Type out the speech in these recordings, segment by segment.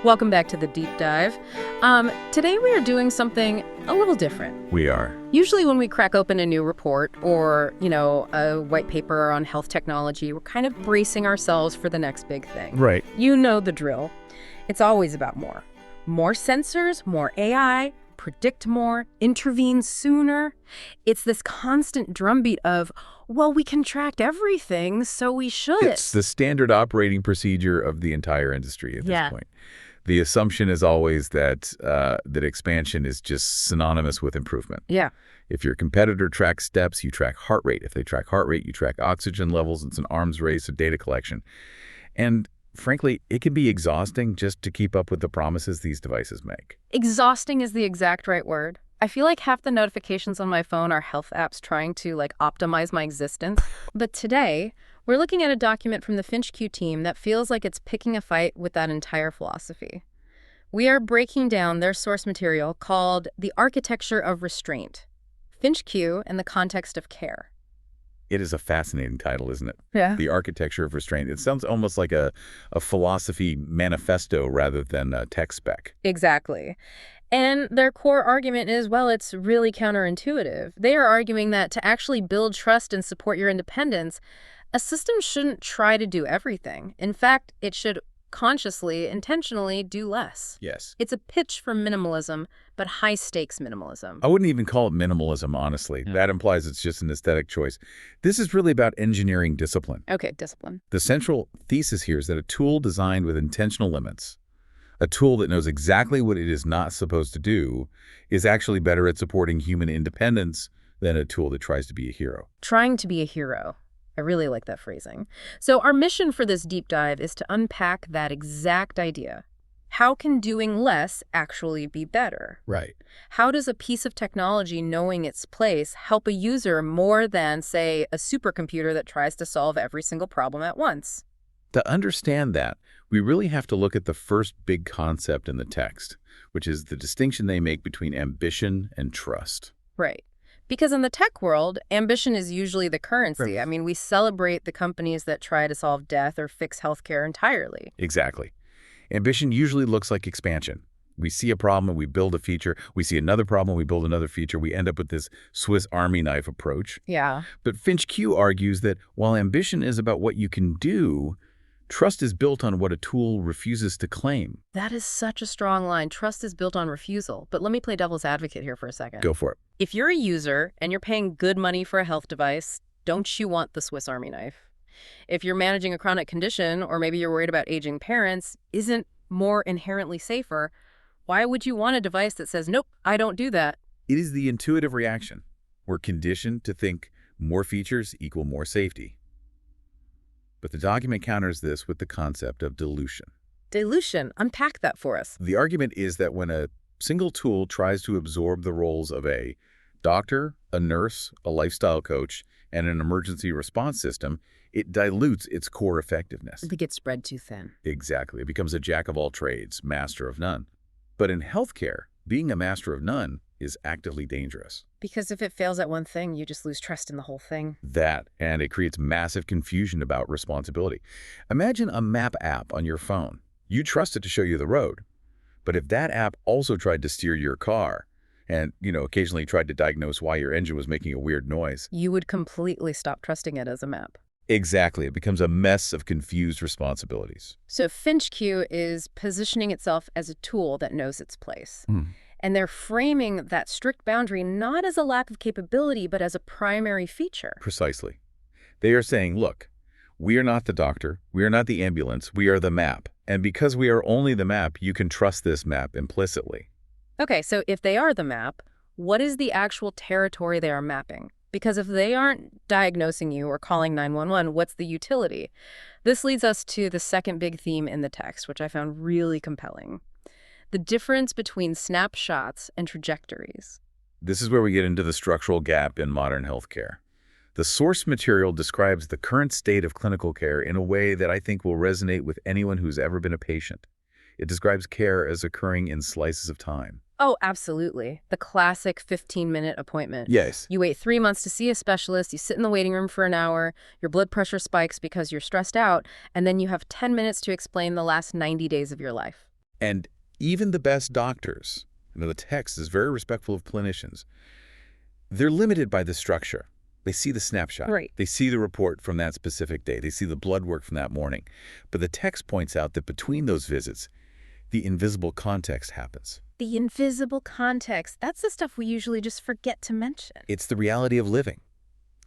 Welcome back to the deep dive. Today we are doing something a little different. We are. Usually when we crack open a new report or, a white paper on health technology, we're kind of bracing ourselves for the next big thing. Right. You know the drill. It's always about more. More sensors, more AI, predict more, intervene sooner. It's this constant drumbeat of, well, we can track everything, so we should. It's the standard operating procedure of the entire industry at this point. The assumption is always that that expansion is just synonymous with improvement. Yeah. If your competitor tracks steps, you track heart rate. If they track heart rate, you track oxygen levels. It's an arms race of data collection. And frankly, it can be exhausting just to keep up with the promises these devices make. Exhausting is the exact right word. I feel like half the notifications on my phone are health apps trying to optimize my existence. But today, we're looking at a document from the FinchQ team that feels like it's picking a fight with that entire philosophy. We are breaking down their source material called The Architecture of Restraint, FinchQ in the Context of Care. It is a fascinating title, isn't it? Yeah. The Architecture of Restraint. It sounds almost like a philosophy manifesto rather than a tech spec. Exactly. And their core argument is, well, it's really counterintuitive. They are arguing that to actually build trust and support your independence, a system shouldn't try to do everything. In fact, it should consciously, intentionally do less. Yes. It's a pitch for minimalism, but high-stakes minimalism. I wouldn't even call it minimalism, honestly. That implies it's just an aesthetic choice. This is really about engineering discipline. Okay, discipline. The central thesis here is that a tool designed with intentional limits, a tool that knows exactly what it is not supposed to do, is actually better at supporting human independence than a tool that tries to be a hero. Trying to be a hero. I really like that phrasing. So our mission for this deep dive is to unpack that exact idea. How can doing less actually be better? Right. How does a piece of technology knowing its place help a user more than, say, a supercomputer that tries to solve every single problem at once? To understand that, we really have to look at the first big concept in the text, which is the distinction they make between ambition and trust. Right. Because in the tech world, ambition is usually the currency. Right. I mean, we celebrate the companies that try to solve death or fix healthcare entirely. Exactly. Ambition usually looks like expansion. We see a problem and we build a feature. We see another problem and we build another feature. We end up with this Swiss Army knife approach. Yeah. But FinchQ argues that while ambition is about what you can do, trust is built on what a tool refuses to claim. That is such a strong line. Trust is built on refusal. But let me play devil's advocate here for a second. Go for it. If you're a user and you're paying good money for a health device, don't you want the Swiss Army knife? If you're managing a chronic condition, or maybe you're worried about aging parents, isn't more inherently safer, why would you want a device that says, nope, I don't do that? It is the intuitive reaction. We're conditioned to think more features equal more safety. But the document counters this with the concept of dilution. Dilution. Unpack that for us. The argument is that when a single tool tries to absorb the roles of a doctor, a nurse, a lifestyle coach, and an emergency response system, it dilutes its core effectiveness. It gets spread too thin. Exactly. It becomes a jack of all trades, master of none. But in healthcare, being a master of none is actively dangerous. Because if it fails at one thing, you just lose trust in the whole thing. And it creates massive confusion about responsibility. Imagine a map app on your phone. You trust it to show you the road. But if that app also tried to steer your car and, occasionally tried to diagnose why your engine was making a weird noise, you would completely stop trusting it as a map. Exactly. It becomes a mess of confused responsibilities. So FinchQ is positioning itself as a tool that knows its place. And they're framing that strict boundary not as a lack of capability, but as a primary feature. Precisely. They are saying, look, we are not the doctor, we are not the ambulance, we are the map. And because we are only the map, you can trust this map implicitly. Okay, so if they are the map, what is the actual territory they are mapping? Because if they aren't diagnosing you or calling 911, what's the utility? This leads us to the second big theme in the text, which I found really compelling. The difference between snapshots and trajectories. This is where we get into the structural gap in modern healthcare. The source material describes the current state of clinical care in a way that I think will resonate with anyone who's ever been a patient. It describes care as occurring in slices of time. Oh, absolutely. The classic 15-minute appointment. Yes. You wait 3 months to see a specialist, you sit in the waiting room for an hour, your blood pressure spikes because you're stressed out, and then you have 10 minutes to explain the last 90 days of your life. And even the best doctors, the text is very respectful of clinicians, they're limited by the structure. They see the snapshot. Right. They see the report from that specific day. They see the blood work from that morning. But the text points out that between those visits, the invisible context happens. The invisible context, that's the stuff we usually just forget to mention. It's the reality of living.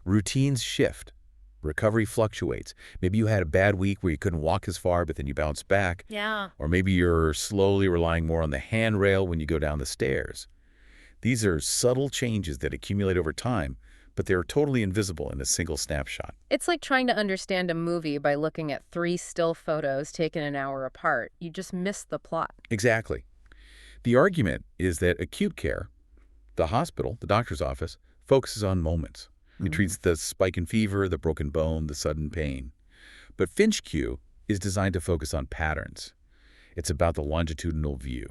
Routines shift. Recovery fluctuates. Maybe you had a bad week where you couldn't walk as far, but then you bounce back. Yeah. Or maybe you're slowly relying more on the handrail when you go down the stairs. These are subtle changes that accumulate over time, but they're totally invisible in a single snapshot. It's like trying to understand a movie by looking at 3 still photos taken an hour apart. You just miss the plot. Exactly. The argument is that acute care, the hospital, the doctor's office, focuses on moments. It treats the spike in fever, the broken bone, the sudden pain. But FinchQ is designed to focus on patterns. It's about the longitudinal view,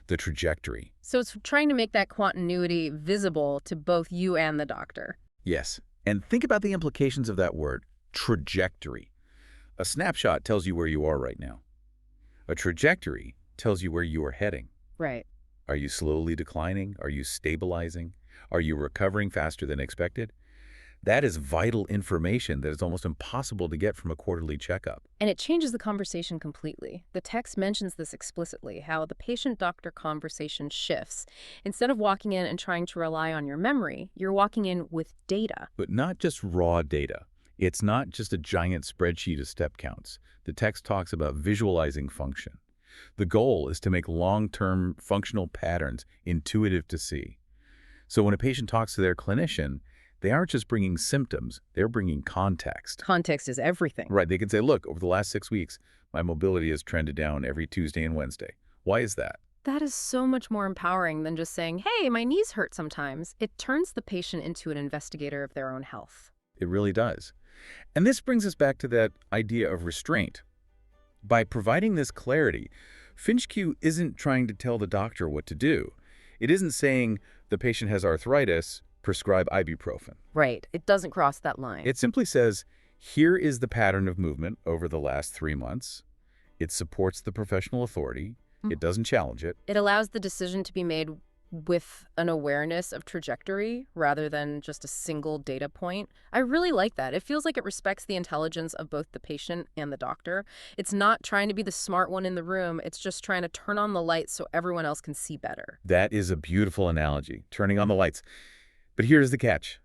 the trajectory. So it's trying to make that continuity visible to both you and the doctor. Yes. And think about the implications of that word, trajectory. A snapshot tells you where you are right now. A trajectory tells you where you are heading. Right. Are you slowly declining? Are you stabilizing? Are you recovering faster than expected? That is vital information that is almost impossible to get from a quarterly checkup. And it changes the conversation completely. The text mentions this explicitly, how the patient-doctor conversation shifts. Instead of walking in and trying to rely on your memory, you're walking in with data. But not just raw data. It's not just a giant spreadsheet of step counts. The text talks about visualizing function. The goal is to make long-term functional patterns intuitive to see. So when a patient talks to their clinician, they aren't just bringing symptoms, they're bringing context. Context is everything. Right, they can say, look, over the last 6 weeks, my mobility has trended down every Tuesday and Wednesday. Why is that? That is so much more empowering than just saying, hey, my knees hurt sometimes. It turns the patient into an investigator of their own health. It really does. And this brings us back to that idea of restraint. By providing this clarity, FinchQ isn't trying to tell the doctor what to do. It isn't saying the patient has arthritis, prescribe ibuprofen. Right. It doesn't cross that line. It simply says, here is the pattern of movement over the last 3 months. It supports the professional authority. It doesn't challenge it. It allows the decision to be made with an awareness of trajectory rather than just a single data point. I really like that. It feels like it respects the intelligence of both the patient and the doctor. It's not trying to be the smart one in the room. It's just trying to turn on the lights so everyone else can see better. That is a beautiful analogy, turning on the lights. But here's the catch.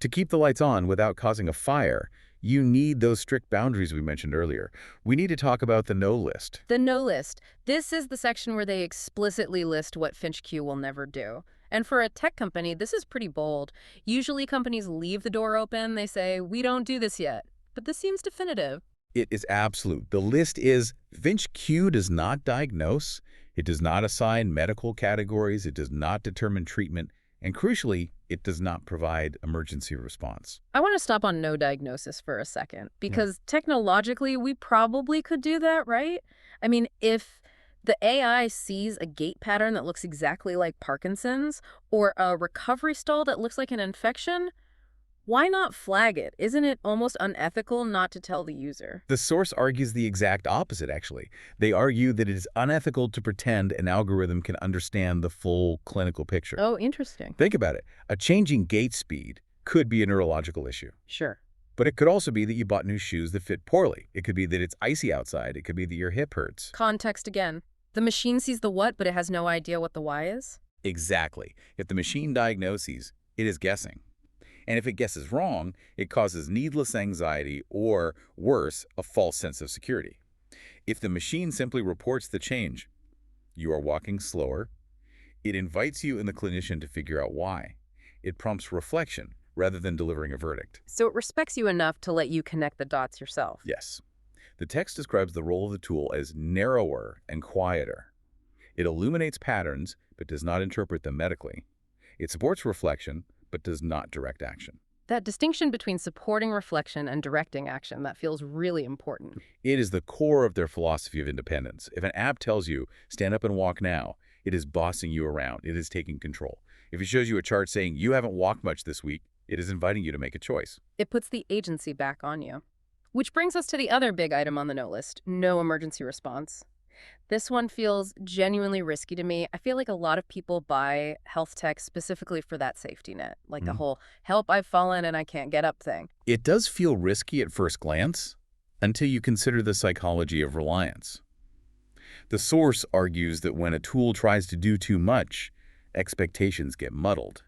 To keep the lights on without causing a fire, you need those strict boundaries we mentioned earlier. We need to talk about the no list. The no list. This is the section where they explicitly list what FinchQ will never do. And for a tech company, this is pretty bold. Usually companies leave the door open. They say, we don't do this yet. But this seems definitive. It is absolute. The list is FinchQ does not diagnose. It does not assign medical categories. It does not determine treatment. And crucially, it does not provide emergency response. I want to stop on no diagnosis for a second, because technologically, we probably could do that, right? I mean, if the AI sees a gait pattern that looks exactly like Parkinson's or a recovery stall that looks like an infection, why not flag it? Isn't it almost unethical not to tell the user? The source argues the exact opposite, actually. They argue that it is unethical to pretend an algorithm can understand the full clinical picture. Oh, interesting. Think about it. A changing gait speed could be a neurological issue. Sure. But it could also be that you bought new shoes that fit poorly. It could be that it's icy outside. It could be that your hip hurts. Context again. The machine sees the what, but it has no idea what the why is? Exactly. If the machine diagnoses, it is guessing. And if it guesses wrong, it causes needless anxiety or, worse, a false sense of security. If the machine simply reports the change, you are walking slower, it invites you and the clinician to figure out why. It prompts reflection rather than delivering a verdict. So it respects you enough to let you connect the dots yourself. Yes. The text describes the role of the tool as narrower and quieter. It illuminates patterns, but does not interpret them medically. It supports reflection, but does not direct action. That distinction between supporting reflection and directing action, that feels really important. It is the core of their philosophy of independence. If an app tells you, stand up and walk now, it is bossing you around. It is taking control. If it shows you a chart saying you haven't walked much this week, it is inviting you to make a choice. It puts the agency back on you. Which brings us to the other big item on the no list, no emergency response. This one feels genuinely risky to me. I feel like a lot of people buy health tech specifically for that safety net, like the Mhm. whole help I've fallen and I can't get up thing. It does feel risky at first glance until you consider the psychology of reliance. The source argues that when a tool tries to do too much, expectations get muddled.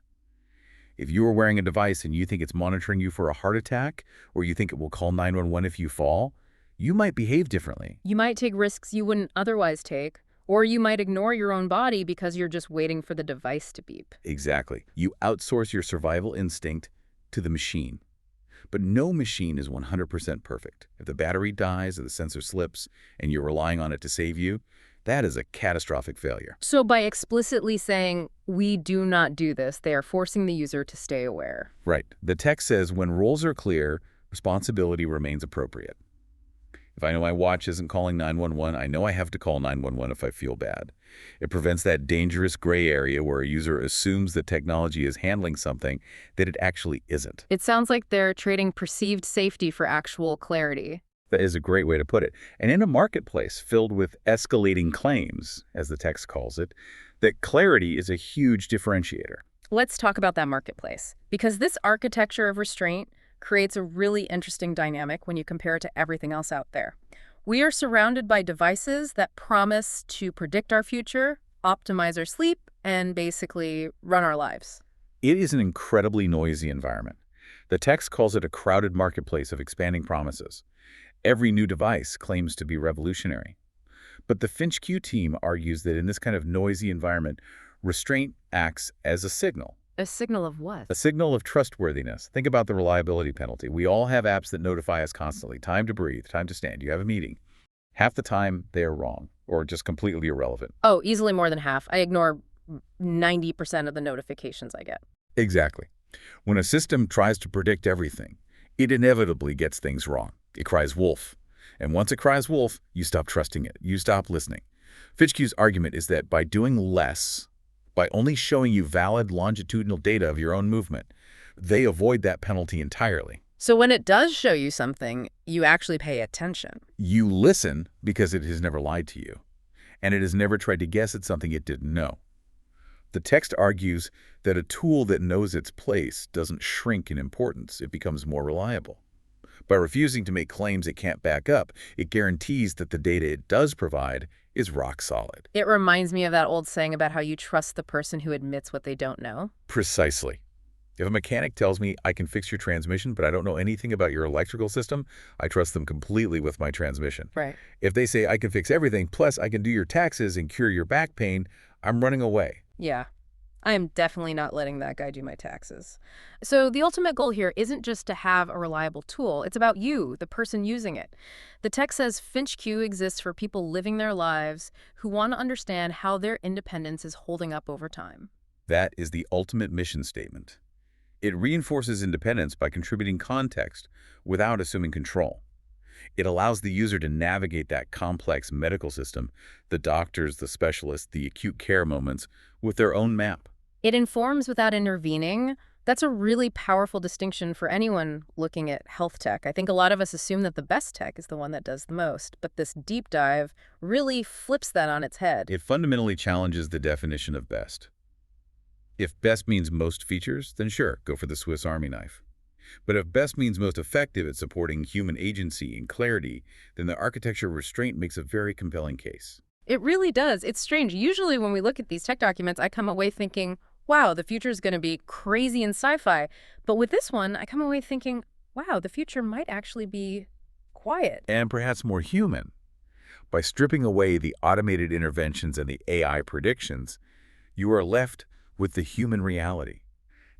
If you are wearing a device and you think it's monitoring you for a heart attack, or you think it will call 911 if you fall, you might behave differently. You might take risks you wouldn't otherwise take, or you might ignore your own body because you're just waiting for the device to beep. Exactly. You outsource your survival instinct to the machine. But no machine is 100% perfect. If the battery dies or the sensor slips and you're relying on it to save you, that is a catastrophic failure. So by explicitly saying, we do not do this, they are forcing the user to stay aware. Right. The text says when roles are clear, responsibility remains appropriate. If I know my watch isn't calling 911, I know I have to call 911 if I feel bad. It prevents that dangerous gray area where a user assumes the technology is handling something that it actually isn't. It sounds like they're trading perceived safety for actual clarity. That is a great way to put it. And in a marketplace filled with escalating claims, as the text calls it, that clarity is a huge differentiator. Let's talk about that marketplace, because this architecture of restraint creates a really interesting dynamic when you compare it to everything else out there. We are surrounded by devices that promise to predict our future, optimize our sleep, and basically run our lives. It is an incredibly noisy environment. The text calls it a crowded marketplace of expanding promises. Every new device claims to be revolutionary. But the FinchQ team argues that in this kind of noisy environment, restraint acts as a signal. A signal of what? A signal of trustworthiness. Think about the reliability penalty. We all have apps that notify us constantly. Time to breathe, time to stand. You have a meeting. Half the time, they are wrong or just completely irrelevant. Oh, easily more than half. I ignore 90% of the notifications I get. Exactly. When a system tries to predict everything, it inevitably gets things wrong. It cries wolf. And once it cries wolf, you stop trusting it. You stop listening. FinchQ's argument is that by doing less, by only showing you valid longitudinal data of your own movement, they avoid that penalty entirely. So when it does show you something, you actually pay attention. You listen because it has never lied to you, and it has never tried to guess at something it didn't know. The text argues that a tool that knows its place doesn't shrink in importance, it becomes more reliable. By refusing to make claims it can't back up, it guarantees that the data it does provide is rock solid. It reminds me of that old saying about how you trust the person who admits what they don't know. Precisely. If a mechanic tells me I can fix your transmission, but I don't know anything about your electrical system, I trust them completely with my transmission. Right. If they say I can fix everything, plus I can do your taxes and cure your back pain, I'm running away. Yeah. I am definitely not letting that guy do my taxes. So the ultimate goal here isn't just to have a reliable tool. It's about you, the person using it. The text says FinchQ exists for people living their lives who want to understand how their independence is holding up over time. That is the ultimate mission statement. It reinforces independence by contributing context without assuming control. It allows the user to navigate that complex medical system, the doctors, the specialists, the acute care moments, with their own map. It informs without intervening. That's a really powerful distinction for anyone looking at health tech. I think a lot of us assume that the best tech is the one that does the most, but this deep dive really flips that on its head. It fundamentally challenges the definition of best. If best means most features, then sure, go for the Swiss Army knife. But if best means most effective at supporting human agency and clarity, then the architecture of restraint makes a very compelling case. It really does. It's strange. Usually when we look at these tech documents, I come away thinking, wow, the future is going to be crazy and sci-fi. But with this one, I come away thinking, wow, the future might actually be quiet. And perhaps more human. By stripping away the automated interventions and the AI predictions, you are left with the human reality.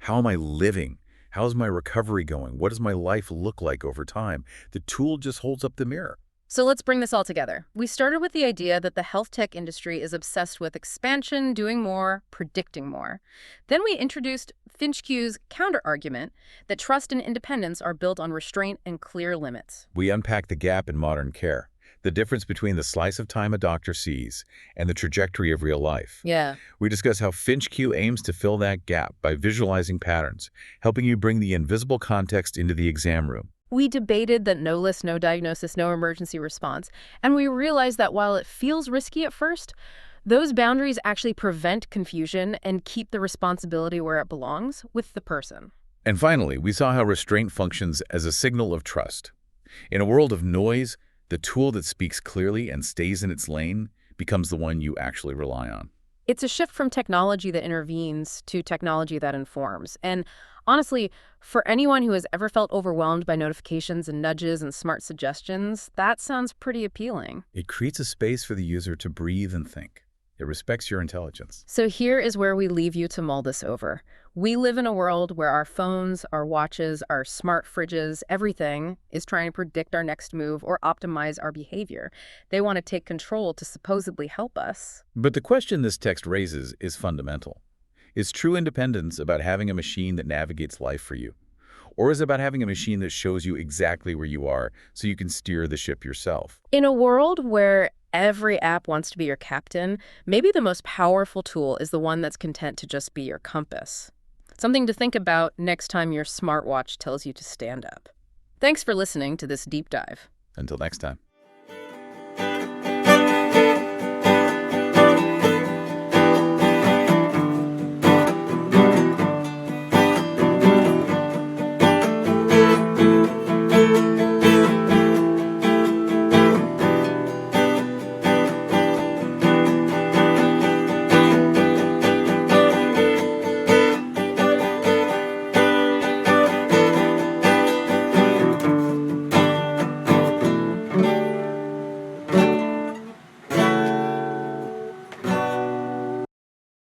How am I living? How's my recovery going? What does my life look like over time? The tool just holds up the mirror. So let's bring this all together. We started with the idea that the health tech industry is obsessed with expansion, doing more, predicting more. Then we introduced FinchQ's counter-argument that trust and independence are built on restraint and clear limits. We unpack the gap in modern care, the difference between the slice of time a doctor sees and the trajectory of real life. Yeah. We discuss how FinchQ aims to fill that gap by visualizing patterns, helping you bring the invisible context into the exam room. We debated that no list, no diagnosis, no emergency response, and we realized that while it feels risky at first, those boundaries actually prevent confusion and keep the responsibility where it belongs, with the person. And finally, we saw how restraint functions as a signal of trust. In a world of noise, the tool that speaks clearly and stays in its lane becomes the one you actually rely on. It's a shift from technology that intervenes to technology that informs. And honestly, for anyone who has ever felt overwhelmed by notifications and nudges and smart suggestions, that sounds pretty appealing. It creates a space for the user to breathe and think. It respects your intelligence. So here is where we leave you to mull this over. We live in a world where our phones, our watches, our smart fridges, everything is trying to predict our next move or optimize our behavior. They want to take control to supposedly help us. But the question this text raises is fundamental. Is true independence about having a machine that navigates life for you? Or is it about having a machine that shows you exactly where you are so you can steer the ship yourself? In a world where every app wants to be your captain, maybe the most powerful tool is the one that's content to just be your compass. Something to think about next time your smartwatch tells you to stand up. Thanks for listening to this deep dive. Until next time.